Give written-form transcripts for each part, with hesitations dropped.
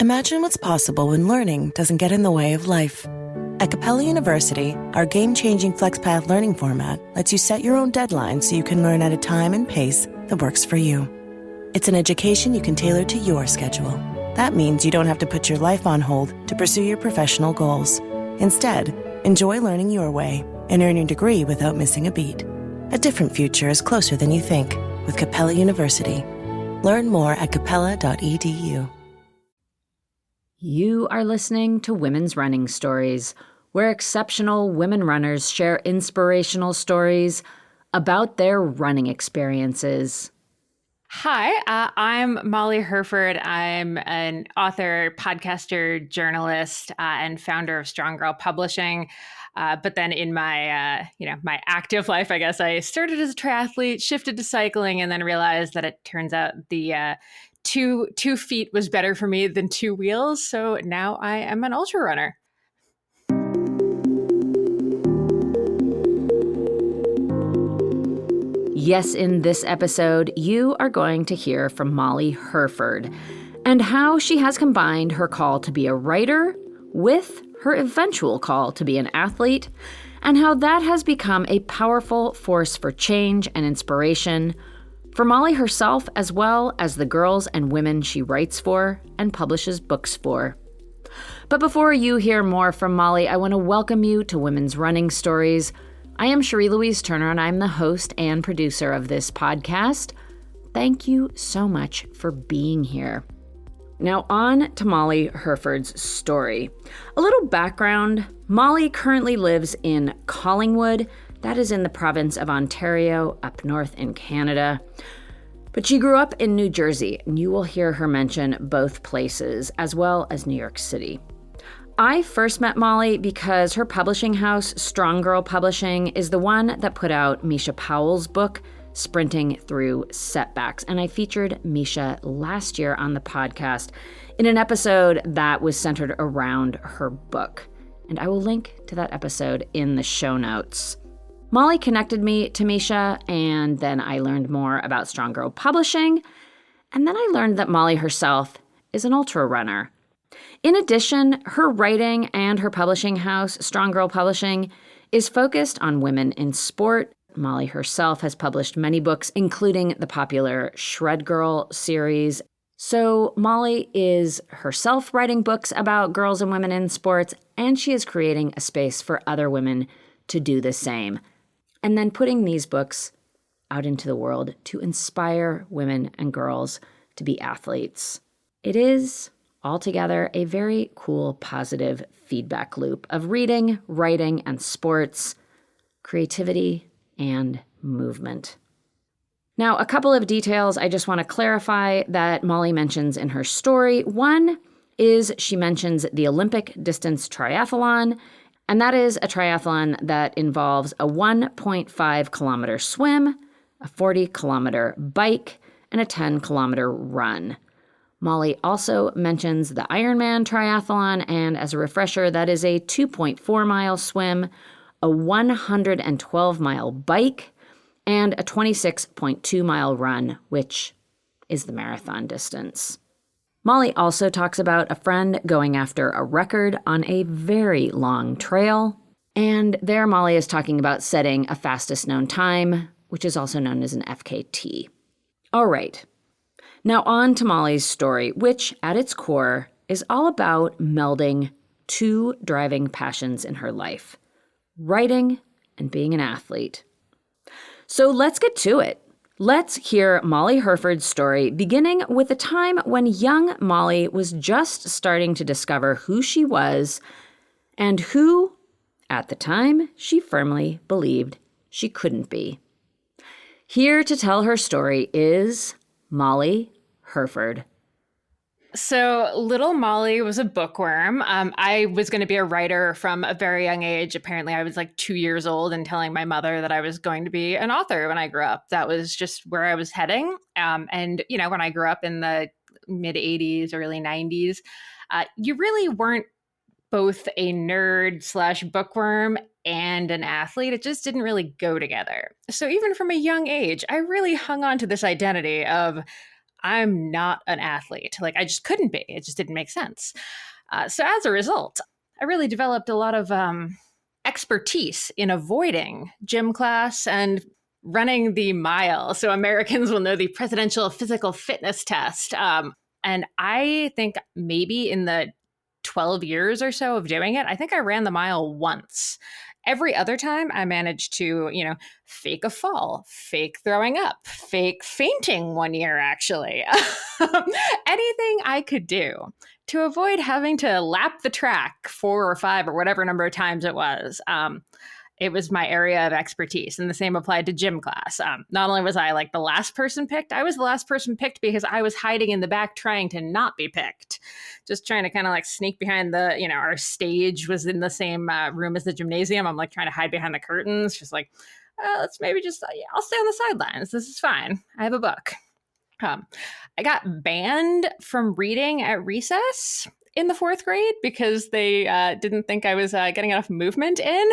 Imagine what's possible when learning doesn't get in the way of life. At Capella University, our game-changing FlexPath learning format lets you set your own deadlines so you can learn at a time and pace that works for you. It's an education you can tailor to your schedule. That means you don't have to put your life on hold to pursue your professional goals. Instead, enjoy learning your way and earn your degree without missing a beat. A different future is closer than you think with Capella University. Learn more at capella.edu. You are listening to Women's Running Stories, where exceptional women runners share inspirational stories about their running experiences. Hi, I'm Molly Hurford. I'm an author, podcaster, journalist, and founder of Strong Girl Publishing. But then in my, my active life, I guess I started as a triathlete, shifted to cycling, and then realized that it turns out the two feet was better for me than two wheels. So now I am an ultra runner. Yes, in this episode, you are going to hear from Molly Hurford and how she has combined her call to be a writer with her eventual call to be an athlete, and how that has become a powerful force for change and inspiration for Molly herself, as well as the girls and women she writes for and publishes books for. But before you hear more from Molly, I want to welcome you to Women's Running Stories. I am Cherie Louise Turner, and I'm the host and producer of this podcast. Thank you so much for being here. Now on to Molly Hurford's story. A little background. Molly currently lives in Collingwood. That is in the province of Ontario, up north in Canada. But she grew up in New Jersey, and you will hear her mention both places, as well as New York City. I first met Molly because her publishing house, Strong Girl Publishing, is the one that put out Micha Powell's book, Sprinting Through Setbacks. And I featured Micha last year on the podcast in an episode that was centered around her book. And I will link to that episode in the show notes. Molly connected me to Micha, and then I learned more about Strong Girl Publishing. And then I learned that Molly herself is an ultra runner. In addition, her writing and her publishing house, Strong Girl Publishing, is focused on women in sport. Molly herself has published many books, including the popular Shred Girl series. So Molly is herself writing books about girls and women in sports, and she is creating a space for other women to do the same, and then putting these books out into the world to inspire women and girls to be athletes. It is altogether a very cool, positive feedback loop of reading, writing, and sports, creativity, and movement. Now, a couple of details I just want to clarify that Molly mentions in her story. One is she mentions the Olympic distance triathlon, and that is a triathlon that involves a 1.5 kilometer swim, a 40 kilometer bike, and a 10 kilometer run. Molly also mentions the Ironman triathlon, and as a refresher, that is a 2.4 mile swim, a 112 mile bike, and a 26.2 mile run, which is the marathon distance. Molly also talks about a friend going after a record on a very long trail, and there Molly is talking about setting a fastest known time, which is also known as an FKT. All right. Now on to Molly's story, which at its core is all about melding two driving passions in her life, writing and being an athlete. So let's get to it. Let's hear Molly Hurford's story, beginning with a time when young Molly was just starting to discover who she was and who, at the time, she firmly believed she couldn't be. Here to tell her story is Molly Hurford. So little Molly was a bookworm. I was going to be a writer from a very young age. Apparently, I was like 2 years old and telling my mother that I was going to be an author when I grew up. That was just where I was heading. And, when I grew up in the mid 80s, early 90s, you really weren't both a nerd / bookworm and an athlete. It just didn't really go together. So even from a young age, I really hung on to this identity of I'm not an athlete. Like, I just couldn't be. It just didn't make sense. So as a result, I really developed a lot of expertise in avoiding gym class and running the mile. So Americans will know the Presidential Physical Fitness Test. And I think maybe in the 12 years or so of doing it, I think I ran the mile once. Every other time I managed to, fake a fall, fake throwing up, fake fainting one year, actually. Anything I could do to avoid having to lap the track 4 or 5 or whatever number of times it was. It was my area of expertise, and the same applied to gym class. Not only was I like the last person picked, I was the last person picked because I was hiding in the back trying to not be picked. Just trying to kind of like sneak behind our stage was in the same room as the gymnasium. I'm like trying to hide behind the curtains, just like, let's maybe just, I'll stay on the sidelines. This is fine. I have a book. I got banned from reading at recess in the 4th grade because they didn't think I was getting enough movement in.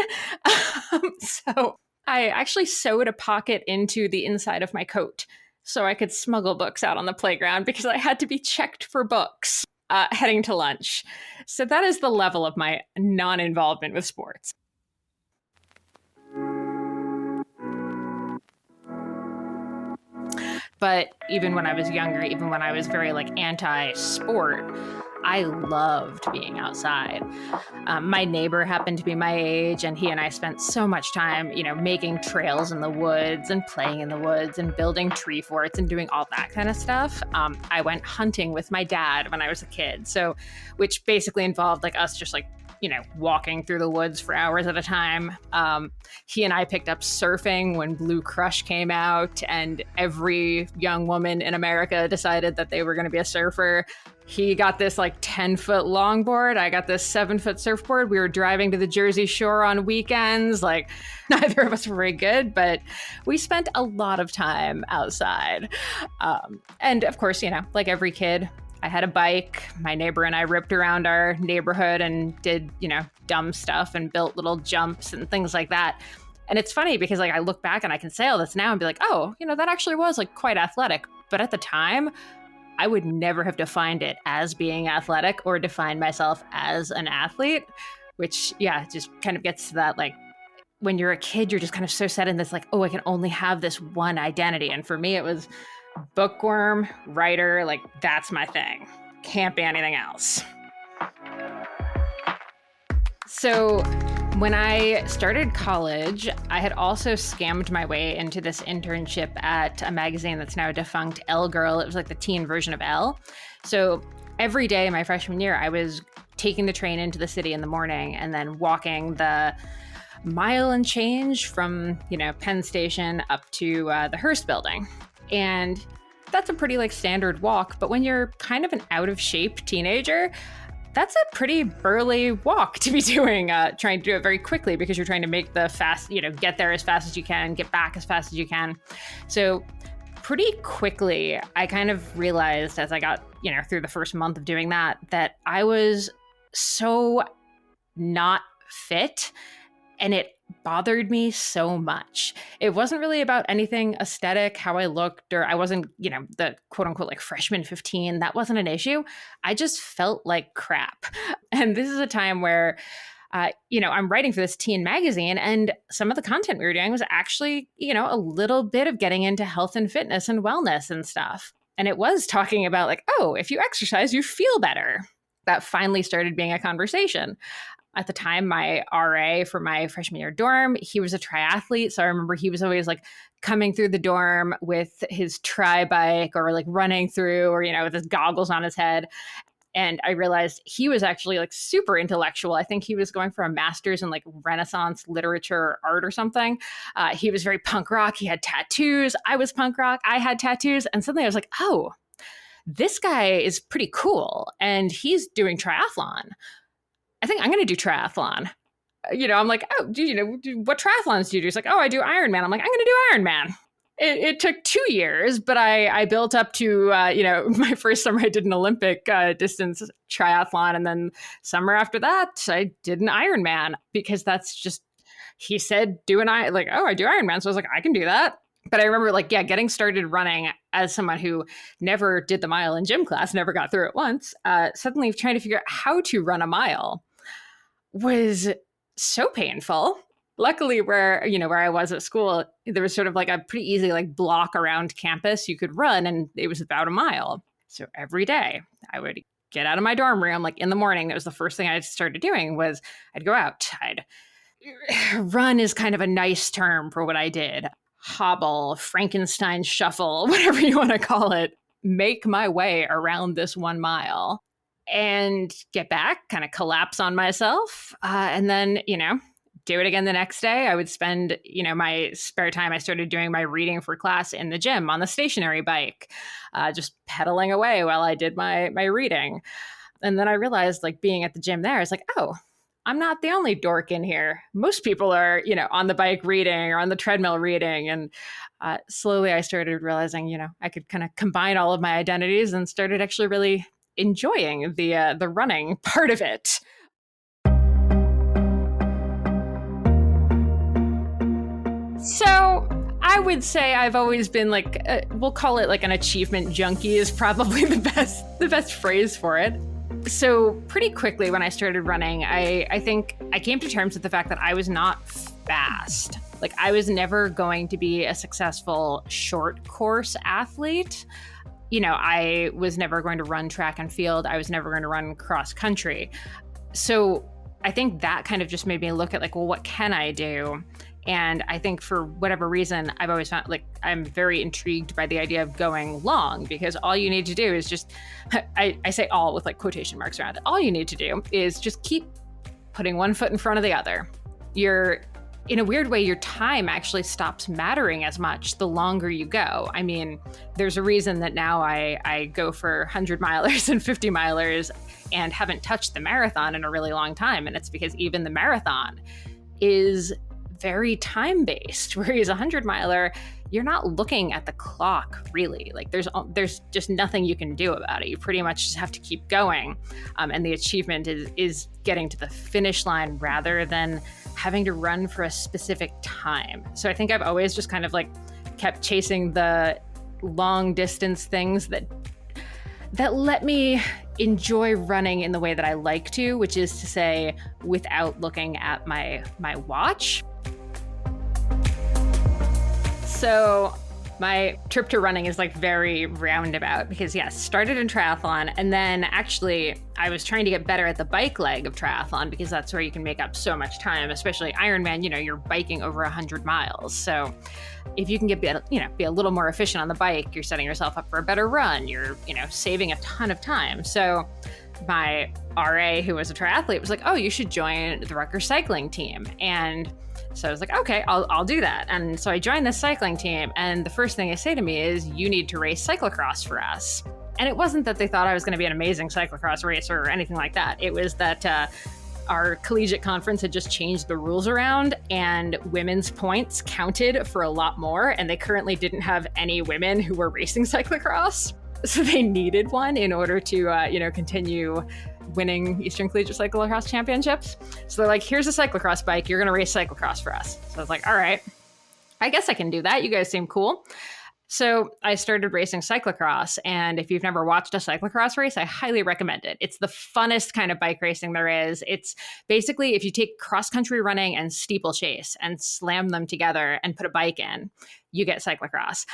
So I actually sewed a pocket into the inside of my coat so I could smuggle books out on the playground because I had to be checked for books heading to lunch. So that is the level of my non-involvement with sports. But even when I was younger, even when I was very like anti-sport, I loved being outside. My neighbor happened to be my age, and he and I spent so much time, making trails in the woods and playing in the woods and building tree forts and doing all that kind of stuff. I went hunting with my dad when I was a kid, which basically involved like us just like walking through the woods for hours at a time. He and I picked up surfing when Blue Crush came out, and every young woman in America decided that they were going to be a surfer. He got this like 10-foot longboard. I got this 7-foot surfboard. We were driving to the Jersey Shore on weekends. Like, neither of us were very good, but we spent a lot of time outside. And of course, like every kid, I had a bike. My neighbor and I ripped around our neighborhood and did, dumb stuff and built little jumps and things like that. And it's funny because like I look back and I can say all this now and be like, oh, that actually was like quite athletic. But at the time, I would never have defined it as being athletic or defined myself as an athlete, which, just kind of gets to that, like, when you're a kid, you're just kind of so set in this, like, oh, I can only have this one identity. And for me, it was bookworm, writer, like, that's my thing. Can't be anything else. So when I started college, I had also scammed my way into this internship at a magazine that's now defunct, Elle Girl. It was like the teen version of Elle. So every day my freshman year, I was taking the train into the city in the morning and then walking the mile and change from, Penn Station up to the Hearst building. And that's a pretty like standard walk. But when you're kind of an out of shape teenager, that's a pretty burly walk to be doing, trying to do it very quickly because you're trying to make the fast, get there as fast as you can, get back as fast as you can. So pretty quickly, I kind of realized as I got, through the first month of doing that I was so not fit, and it bothered me so much. It wasn't really about anything aesthetic, how I looked, or I wasn't, the quote unquote like freshman 15. That wasn't an issue. I just felt like crap. And this is a time where, I'm writing for this teen magazine, and some of the content we were doing was actually, a little bit of getting into health and fitness and wellness and stuff. And it was talking about like, oh, if you exercise, you feel better. That finally started being a conversation. At the time, my RA for my freshman year dorm, he was a triathlete. So I remember he was always like coming through the dorm with his tri bike or like running through or, with his goggles on his head. And I realized he was actually like super intellectual. I think he was going for a master's in like Renaissance literature or art or something. He was very punk rock. He had tattoos. I was punk rock. I had tattoos. And suddenly I was like, oh, this guy is pretty cool. And he's doing triathlon. I think I'm going to do triathlon. I'm like, oh, what triathlons do you do? It's like, oh, I do Ironman. I'm like, I'm going to do Ironman. It took 2 years, but I built up to, my first summer I did an Olympic distance triathlon. And then summer after that, I did an Ironman because that's just, he said, I do Ironman. So I was like, I can do that. But I remember getting started running, as someone who never did the mile in gym class, never got through it once, suddenly trying to figure out how to run a mile was so painful. Luckily, where I was at school, there was sort of like a pretty easy like block around campus you could run, and it was about a mile. So every day I would get out of my dorm room, like in the morning. That was the first thing I started doing was I'd go out. Run is kind of a nice term for what I did. Hobble, Frankenstein shuffle, whatever you want to call it, make my way around this 1 mile and get back, kind of collapse on myself. And then, do it again the next day. I would spend, my spare time. I started doing my reading for class in the gym on the stationary bike, just pedaling away while I did my reading. And then I realized, like, being at the gym there, I was like, oh, I'm not the only dork in here. Most people are, on the bike reading or on the treadmill reading. And slowly I started realizing, I could kind of combine all of my identities and started actually really enjoying the running part of it. So I would say I've always been like, we'll call it like an achievement junkie is probably the best phrase for it. So pretty quickly when I started running, I think I came to terms with the fact that I was not fast. Like, I was never going to be a successful short course athlete. I was never going to run track and field. I was never going to run cross country. So I think that kind of just made me look at like, well, what can I do? And I think for whatever reason, I've always found like I'm very intrigued by the idea of going long, because all you need to do is just, I say all with like quotation marks around it. All you need to do is just keep putting one foot in front of the other. In a weird way, your time actually stops mattering as much the longer you go. I mean, there's a reason that now I go for 100 milers and 50 milers and haven't touched the marathon in a really long time. And it's because even the marathon is very time-based, whereas a 100-miler, you're not looking at the clock really. Like there's just nothing you can do about it. You pretty much just have to keep going. And the achievement is getting to the finish line rather than having to run for a specific time. So I think I've always just kind of like kept chasing the long distance things that let me enjoy running in the way that I like to, which is to say, without looking at my watch. So my trip to running is like very roundabout because yes, started in triathlon. And then actually I was trying to get better at the bike leg of triathlon because that's where you can make up so much time, especially Ironman, you're biking over 100 miles. So if you can be a little more efficient on the bike, you're setting yourself up for a better run. You're, saving a ton of time. So my RA, who was a triathlete, was like, oh, you should join the Rutgers cycling team. And so I was like, okay, I'll do that. And so I joined this cycling team. And the first thing they say to me is, you need to race cyclocross for us. And it wasn't that they thought I was going to be an amazing cyclocross racer or anything like that. It was that our collegiate conference had just changed the rules around and women's points counted for a lot more. And they currently didn't have any women who were racing cyclocross. So they needed one in order to, continue winning Eastern Collegiate Cyclocross Championships. So they're like, here's a cyclocross bike. You're going to race cyclocross for us. So I was like, all right, I guess I can do that. You guys seem cool. So I started racing cyclocross. And if you've never watched a cyclocross race, I highly recommend it. It's the funnest kind of bike racing there is. It's basically if you take cross-country running and steeplechase and slam them together and put a bike in, you get cyclocross.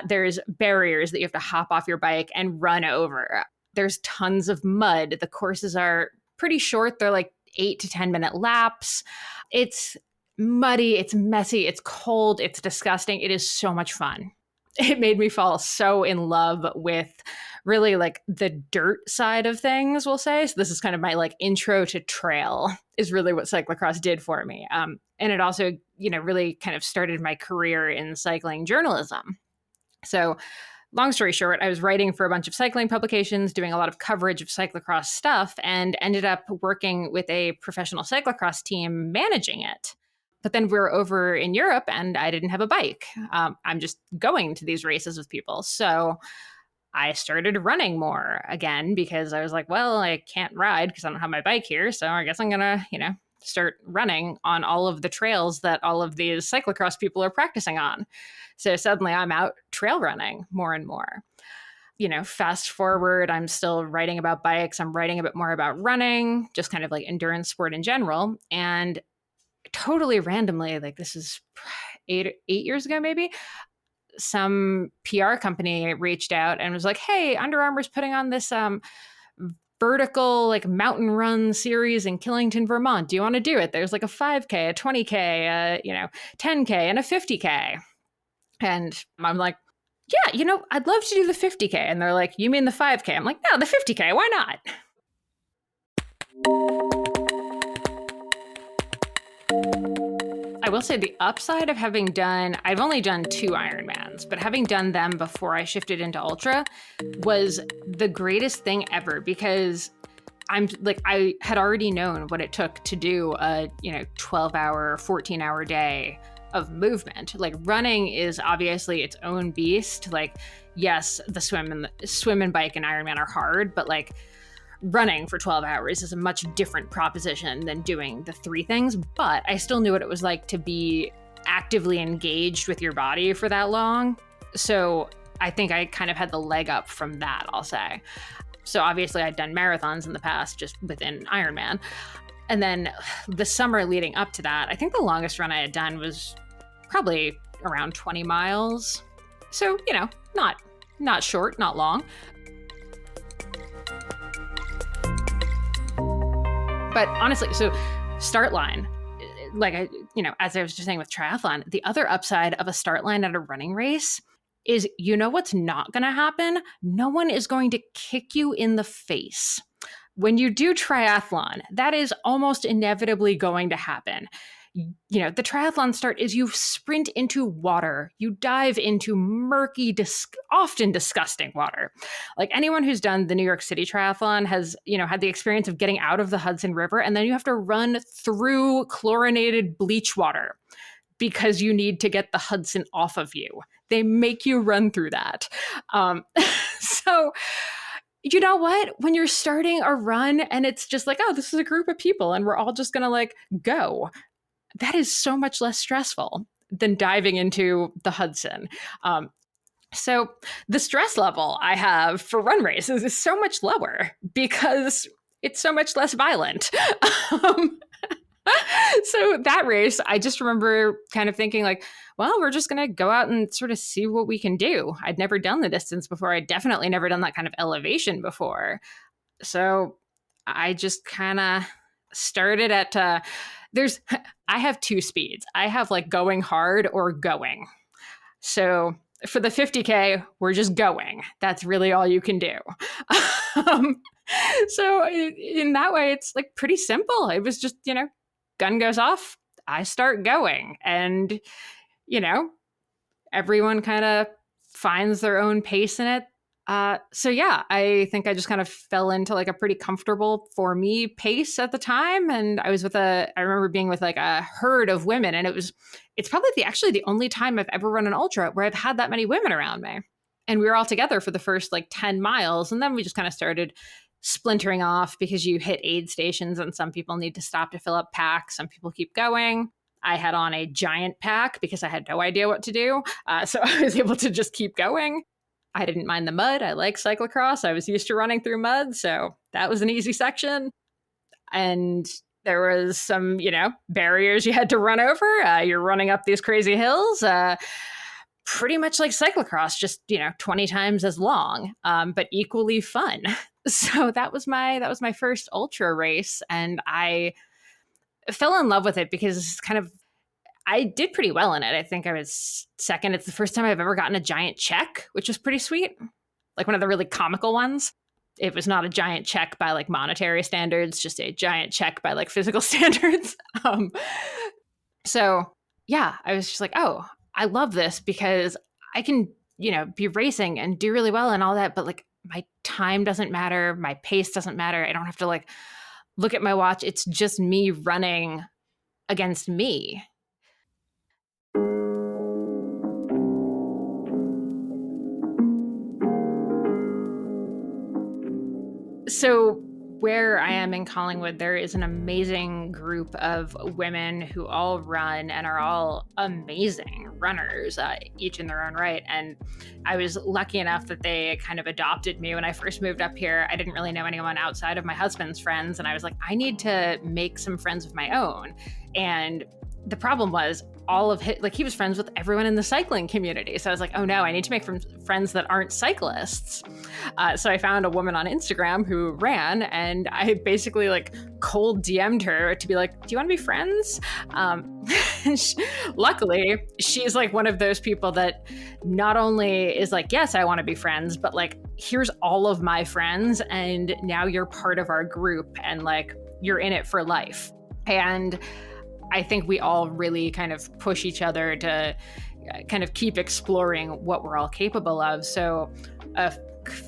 There's barriers that you have to hop off your bike and run over. There's tons of mud. The courses are pretty short. They're like 8 to 10 minute laps. It's muddy. It's messy. It's cold. It's disgusting. It is so much fun. It made me fall so in love with really like the dirt side of things, we'll say. So this is kind of my like intro to trail is really what cyclocross did for me. And it also, really kind of started my career in cycling journalism. So long story short, I was writing for a bunch of cycling publications, doing a lot of coverage of cyclocross stuff, and ended up working with a professional cyclocross team managing it. But then we were over in Europe and I didn't have a bike. I'm just going to these races with people. So I started running more again because I was like, well, I can't ride because I don't have my bike here. So I guess I'm going to, start running on all of the trails that all of these cyclocross people are practicing on. So suddenly I'm out trail running more and more. Fast forward, I'm still writing about bikes. I'm writing a bit more about running, just kind of like endurance sport in general. And totally randomly, like this is 8 years ago, maybe, some PR company reached out and was like, hey, Under Armour's putting on this vertical like mountain run series in Killington, Vermont. Do you want to do it? There's like a 5K, a 20K, 10K and a 50K. And I'm like, yeah, I'd love to do the 50K. And they're like, you mean the 5K? I'm like, no, the 50K, why not? I will say the upside of I've only done 2 Ironmans, but having done them before I shifted into Ultra was the greatest thing ever, because I had already known what it took to do a 12-hour, 14-hour day of movement. Like running is obviously its own beast. Like, yes, the swim and bike and Ironman are hard, but like running for 12 hours is a much different proposition than doing the 3 things. But I still knew what it was like to be actively engaged with your body for that long. So I think I kind of had the leg up from that, I'll say. So obviously I'd done marathons in the past just within Ironman. And then the summer leading up to that, I think the longest run I had done was probably around 20 miles. So, not short, not long. But honestly, so start line, like as I was just saying with triathlon, the other upside of a start line at a running race is, what's not going to happen? No one is going to kick you in the face. When you do triathlon, that is almost inevitably going to happen. The triathlon start is you sprint into water. You dive into murky, often disgusting water. Like anyone who's done the New York City triathlon has, had the experience of getting out of the Hudson River, and then you have to run through chlorinated bleach water because you need to get the Hudson off of you. They make you run through that. So you know what? When you're starting a run and it's just like, oh, this is a group of people and we're all just going to like go, that is so much less stressful than diving into the Hudson. So the stress level I have for run races is so much lower because it's so much less violent. So that race, I just remember kind of thinking like, well, we're just going to go out and sort of see what we can do. I'd never done the distance before. I'd definitely never done that kind of elevation before. So I just kind of started at, I have 2 speeds. I have like going hard or going. So for the 50K, we're just going. That's really all you can do. So in that way, it's like pretty simple. It was just, gun goes off, I start going. And, everyone kind of finds their own pace in it. So yeah, I think I just kind of fell into like a pretty comfortable for me pace at the time. And I remember being with like a herd of women, and it's probably actually the only time I've ever run an ultra where I've had that many women around me. And we were all together for the first like 10 miles. And then we just kind of started splintering off because you hit aid stations and some people need to stop to fill up packs. Some people keep going. I had on a giant pack because I had no idea what to do. So I was able to just keep going. I didn't mind the mud. I like cyclocross. I was used to running through mud. So that was an easy section. And there was some, barriers you had to run over. You're running up these crazy hills. Pretty much like cyclocross, just, 20 times as long, but equally fun. So that was my first ultra race. And I fell in love with it because it's I did pretty well in it. I think I was second. It's the first time I've ever gotten a giant check, which was pretty sweet. Like one of the really comical ones. It was not a giant check by like monetary standards, just a giant check by like physical standards. So yeah, I was just like, oh, I love this because I can, be racing and do really well and all that. But like my time doesn't matter. My pace doesn't matter. I don't have to like look at my watch. It's just me running against me. So where I am in Collingwood, there is an amazing group of women who all run and are all amazing runners, each in their own right. And I was lucky enough that they kind of adopted me when I first moved up here. I didn't really know anyone outside of my husband's friends. And I was like, I need to make some friends of my own. And the problem was all of his, like, he was friends with everyone in the cycling community. So I was like, oh no, I need to make friends that aren't cyclists. So I found a woman on Instagram who ran, and I basically like cold DM'd her to be like, do you want to be friends? Luckily, she's like one of those people that not only is like, yes, I want to be friends, but like, here's all of my friends, and now you're part of our group, and like, you're in it for life. And I think we all really kind of push each other to kind of keep exploring what we're all capable of. So a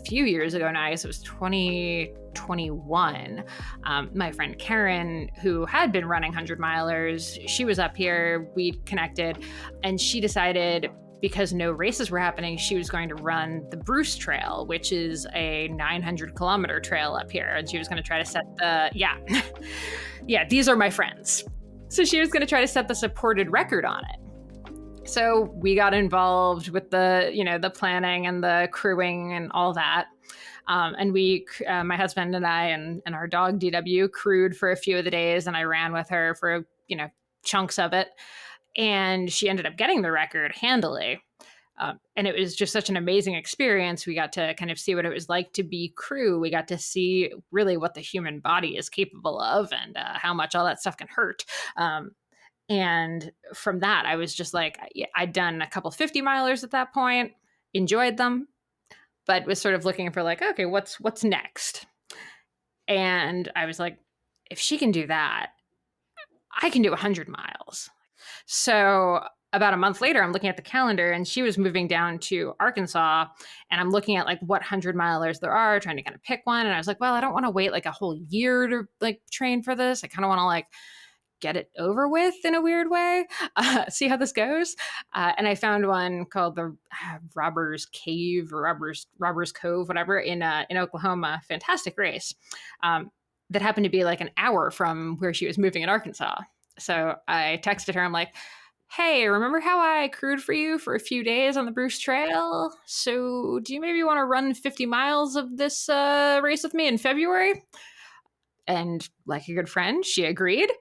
few years ago now, I guess it was 2021, my friend Karen, who had been running 100 milers, she was up here, we connected, and she decided, because no races were happening, she was going to run the Bruce Trail, which is a 900 kilometer trail up here. And she was going to try to set the, yeah, these are my friends. So she was going to try to set the supported record on it. So we got involved with the, the planning and the crewing and all that. And we, my husband and I and our dog DW crewed for a few of the days, and I ran with her for, chunks of it. And she ended up getting the record handily. And it was just such an amazing experience. We got to kind of see what it was like to be crew. We got to see really what the human body is capable of, and how much all that stuff can hurt. And from that, I was just like, I'd done a couple 50 milers at that point, enjoyed them, but was sort of looking for like, okay, what's next? And I was like, if she can do that, I can do 100 miles. So about a month later, I'm looking at the calendar, and she was moving down to Arkansas, and I'm looking at like what 100 milers there are, trying to kind of pick one. And I was like, well, I don't want to wait like a whole year to like train for this. I kind of want to like get it over with in a weird way, see how this goes. And I found one called the Robbers Cave or Robbers Cove, whatever, in Oklahoma. Fantastic race that happened to be like an hour from where she was moving in Arkansas. So I texted her. I'm like, hey, remember how I crewed for you for a few days on the Bruce Trail? So do you maybe want to run 50 miles of this race with me in February? And like a good friend, she agreed.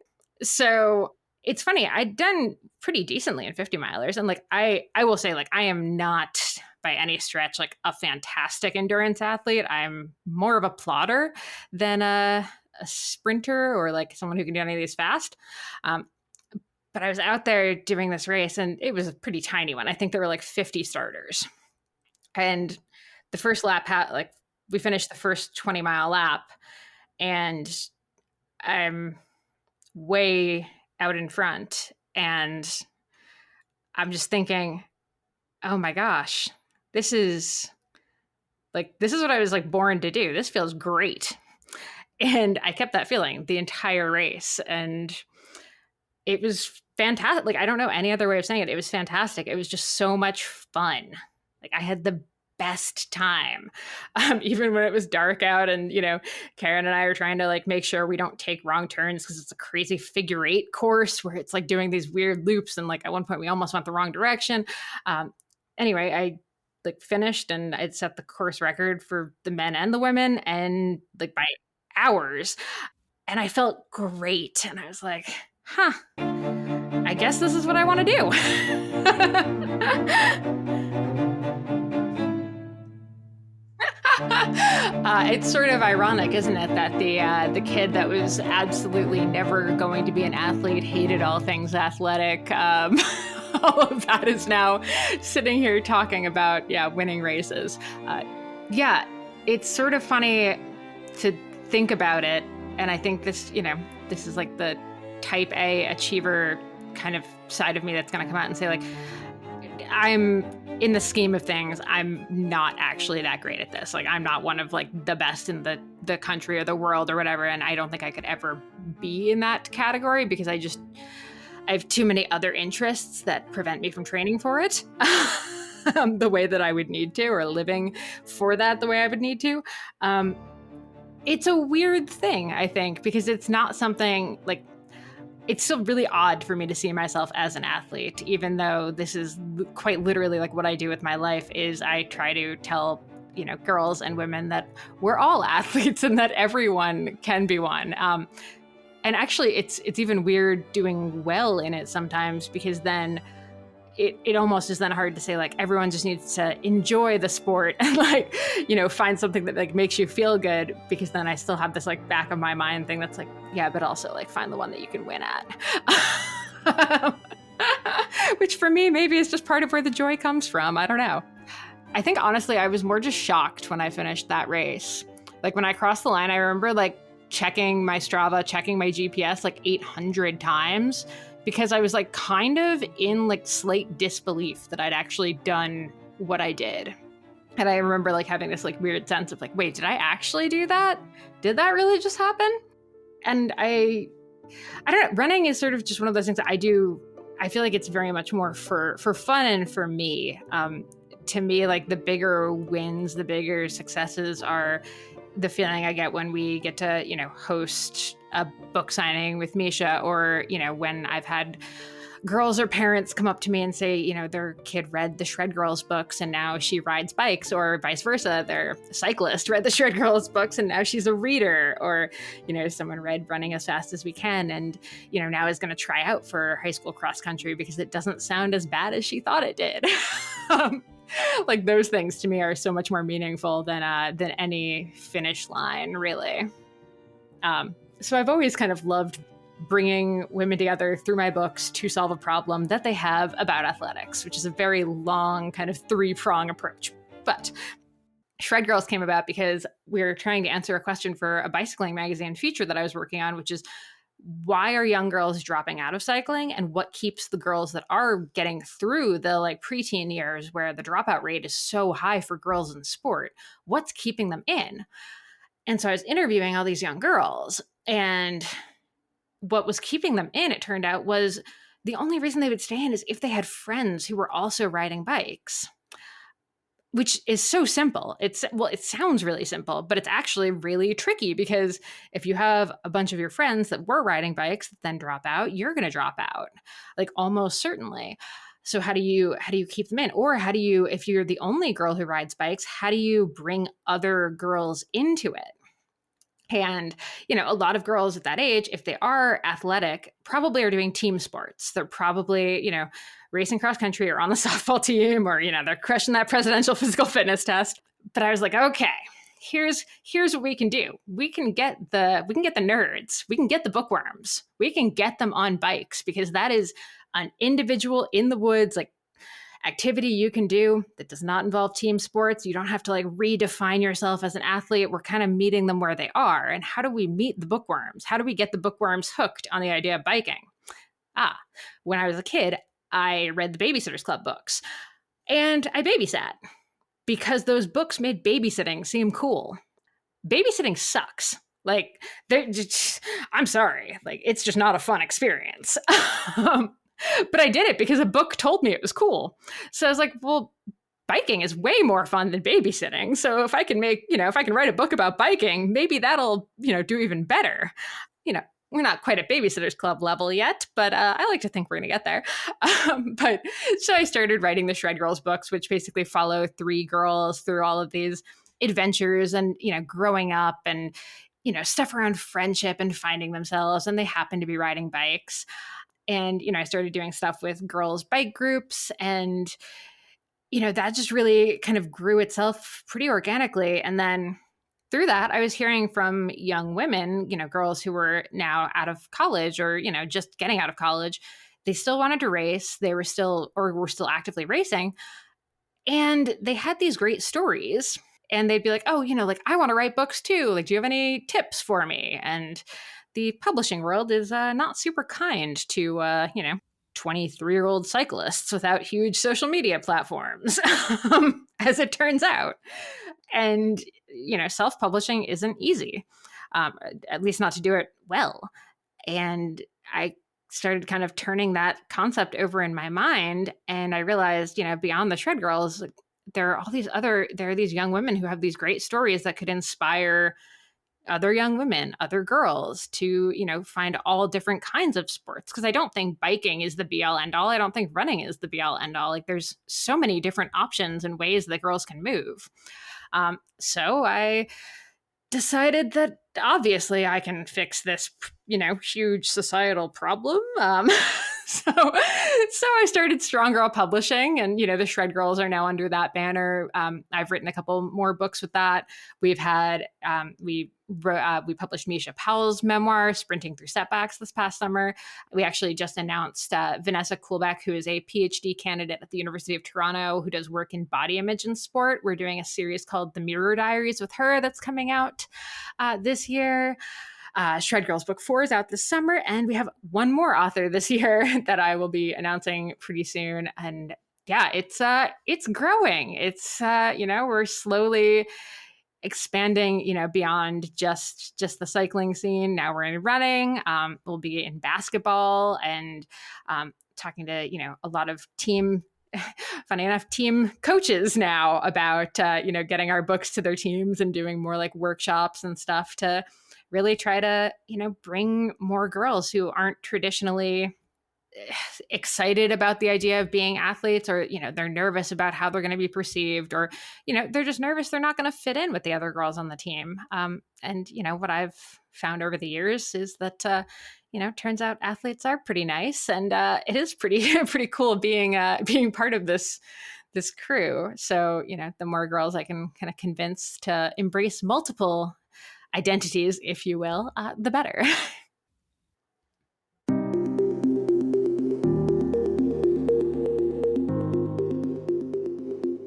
So it's funny, I'd done pretty decently in 50 milers. And like, I will say, like, I am not by any stretch like a fantastic endurance athlete. I'm more of a plodder than a sprinter or like someone who can do any of these fast. But I was out there doing this race, and it was a pretty tiny one. I think there were like 50 starters. And the first lap, we finished the first 20-mile lap, and I'm way out in front. And I'm just thinking, oh my gosh, this is what I was like born to do. This feels great. And I kept that feeling the entire race. And it was fantastic. Like, I don't know any other way of saying it. It was fantastic. It was just so much fun. Like, I had the best time, even when it was dark out, and Karen and I are trying to like make sure we don't take wrong turns, because it's a crazy figure 8 course where it's like doing these weird loops, and like at one point we almost went the wrong direction. Anyway, I like finished, and I'd set the course record for the men and the women, and like by hours, and I felt great. And I was like, I guess this is what I want to do. It's sort of ironic, isn't it, that the kid that was absolutely never going to be an athlete, hated all things athletic, all of that is now sitting here talking about winning races. It's sort of funny to think about it, and I think this is like the type A achiever kind of side of me that's going to come out and say, like, I'm, in the scheme of things, I'm not actually that great at this. Like, I'm not one of like the best in the country or the world or whatever. And I don't think I could ever be in that category, because I have too many other interests that prevent me from training for it the way that I would need to, or living for that the way I would need to. It's a weird thing, I think, because it's not something like, it's still really odd for me to see myself as an athlete, even though this is quite literally like what I do with my life is I try to tell, girls and women that we're all athletes and that everyone can be one. And actually it's even weird doing well in it sometimes, because then it almost is then hard to say like everyone just needs to enjoy the sport and like, find something that like makes you feel good, because then I still have this like back of my mind thing that's like, yeah, but also like find the one that you can win at. Which for me maybe is just part of where the joy comes from. I don't know. I think honestly I was more just shocked when I finished that race. Like when I crossed the line, I remember like checking my Strava, checking my GPS like 800 times, because I was like kind of in like slight disbelief that I'd actually done what I did. And I remember like having this like weird sense of like, wait, did I actually do that? Did that really just happen? And I don't know, running is sort of just one of those things that I do. I feel like it's very much more for fun and for me. To me, like the bigger wins, the bigger successes are the feeling I get when we get to, host a book signing with Micha, or, when I've had girls or parents come up to me and say, their kid read the Shred Girls books and now she rides bikes, or vice versa. Their cyclist read the Shred Girls books and now she's a reader, or, someone read Running as Fast as We Can and, now is going to try out for high school cross country because it doesn't sound as bad as she thought it did. Like those things to me are so much more meaningful than any finish line, really. So I've always kind of loved bringing women together through my books to solve a problem that they have about athletics, which is a very long kind of three-prong approach. But Shred Girls came about because we were trying to answer a question for a bicycling magazine feature that I was working on, which is, why are young girls dropping out of cycling, and what keeps the girls that are getting through the like preteen years where the dropout rate is so high for girls in sport? What's keeping them in? And so I was interviewing all these young girls, and what was keeping them in, it turned out, was the only reason they would stay in is if they had friends who were also riding bikes. Which is so simple. It sounds really simple, but it's actually really tricky, because if you have a bunch of your friends that were riding bikes that then drop out, you're going to drop out, like almost certainly. So how do you keep them in? Or how do you, if you're the only girl who rides bikes, how do you bring other girls into it? And, a lot of girls at that age, if they are athletic, probably are doing team sports. They're probably, racing cross country or on the softball team, or, they're crushing that presidential physical fitness test. But I was like, okay, here's what we can do. We can get the nerds. We can get the bookworms. We can get them on bikes, because that is an individual in the woods, like activity you can do that does not involve team sports. You don't have to like redefine yourself as an athlete. We're kind of meeting them where they are. And how do we meet the bookworms? How do we get the bookworms hooked on the idea of biking? When I was a kid, I read the Babysitter's Club books, and I babysat because those books made babysitting seem cool. Babysitting sucks. Like, I'm sorry, like it's just not a fun experience. But I did it because a book told me it was cool. So I was like, well, biking is way more fun than babysitting. So if I can write a book about biking, maybe that'll, do even better. We're not quite at Babysitter's Club level yet, but I like to think we're going to get there. But so I started writing the Shred Girls books, which basically follow three girls through all of these adventures and, growing up and, stuff around friendship and finding themselves. And they happen to be riding bikes. And, I started doing stuff with girls' bike groups, and, that just really kind of grew itself pretty organically. And then through that, I was hearing from young women, girls who were now out of college or, just getting out of college. They still wanted to race. They were still actively racing. And they had these great stories. And they'd be like, oh, I want to write books too. Like, do you have any tips for me? And the publishing world is not super kind to, 23-year-old cyclists without huge social media platforms, as it turns out. And, self-publishing isn't easy, at least not to do it well. And I started kind of turning that concept over in my mind. And I realized, beyond the Shred Girls, like, there are these young women who have these great stories that could inspire other young women, other girls to, find all different kinds of sports. Because I don't think biking is the be all end all. I don't think running is the be all end all. Like there's so many different options and ways that girls can move. So I decided that obviously I can fix this, huge societal problem. So I started Strong Girl Publishing, and the Shred Girls are now under that banner. I've written a couple more books with that. We've had we published Micha Powell's memoir, Sprinting Through Setbacks, this past summer. We actually just announced Vanessa Kuhlbeck, who is a PhD candidate at the University of Toronto, who does work in body image and sport. We're doing a series called The Mirror Diaries with her that's coming out this year. Shred Girls Book 4 is out this summer, and we have one more author this year that I will be announcing pretty soon. And yeah, it's growing. It's we're slowly expanding, beyond just the cycling scene. Now we're in running. We'll be in basketball and talking to a lot of funny enough, team coaches now about getting our books to their teams and doing more like workshops and stuff to really try to, bring more girls who aren't traditionally excited about the idea of being athletes, or, they're nervous about how they're going to be perceived, or, they're just nervous they're not going to fit in with the other girls on the team. And, what I've found over the years is that, turns out athletes are pretty nice, and it is pretty cool being part of this crew. So, the more girls I can kind of convince to embrace multiple identities, if you will, the better.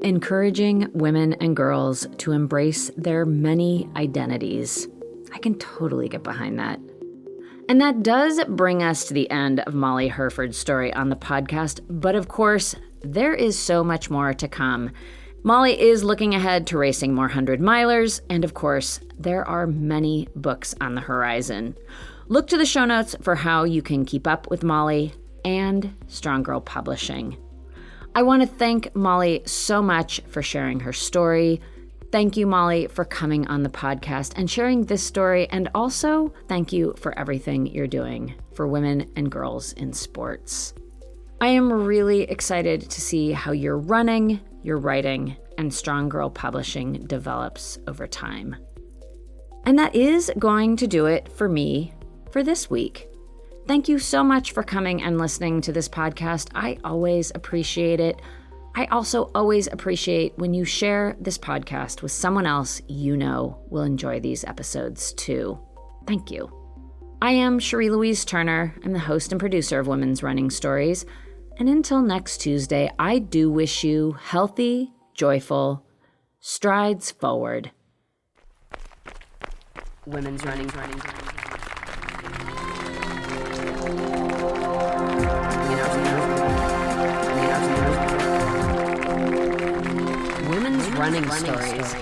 Encouraging women and girls to embrace their many identities. I can totally get behind that. And that does bring us to the end of Molly Hurford's story on the podcast. But of course, there is so much more to come. Molly is looking ahead to racing more 100-milers, and of course, there are many books on the horizon. Look to the show notes for how you can keep up with Molly and Strong Girl Publishing. I want to thank Molly so much for sharing her story. Thank you, Molly, for coming on the podcast and sharing this story, and also thank you for everything you're doing for women and girls in sports. I am really excited to see how your running, your writing, and Strong Girl Publishing develops over time. And that is going to do it for me for this week. Thank you so much for coming and listening to this podcast. I always appreciate it. I also always appreciate when you share this podcast with someone else you know will enjoy these episodes too. Thank you. I am Cherie Louise Turner. I'm the host and producer of Women's Running Stories. And until next Tuesday, I do wish you healthy, joyful strides forward. Women's Running. Women's Running Stories.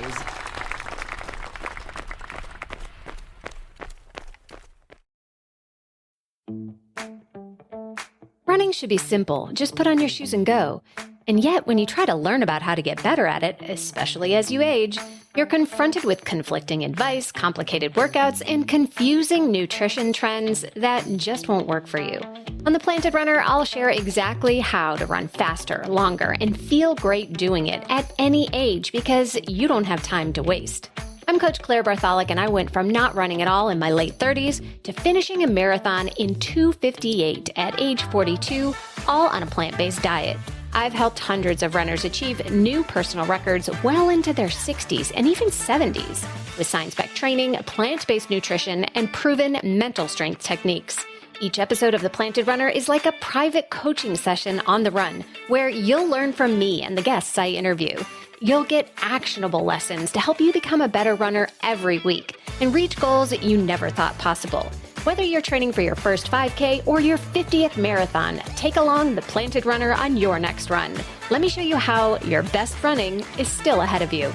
Running should be simple. Just put on your shoes and go. And yet, when you try to learn about how to get better at it, especially as you age, you're confronted with conflicting advice, complicated workouts, and confusing nutrition trends that just won't work for you. On The Planted Runner, I'll share exactly how to run faster, longer, and feel great doing it at any age, because you don't have time to waste. I'm Coach Claire Bartholic, and I went from not running at all in my late 30s to finishing a marathon in 2:58 at age 42, all on a plant-based diet. I've helped hundreds of runners achieve new personal records well into their 60s and even 70s with science-backed training, plant-based nutrition, and proven mental strength techniques. Each episode of The Planted Runner is like a private coaching session on the run, where you'll learn from me and the guests I interview. You'll get actionable lessons to help you become a better runner every week and reach goals that you never thought possible. Whether you're training for your first 5K or your 50th marathon, take along The Planted Runner on your next run. Let me show you how your best running is still ahead of you.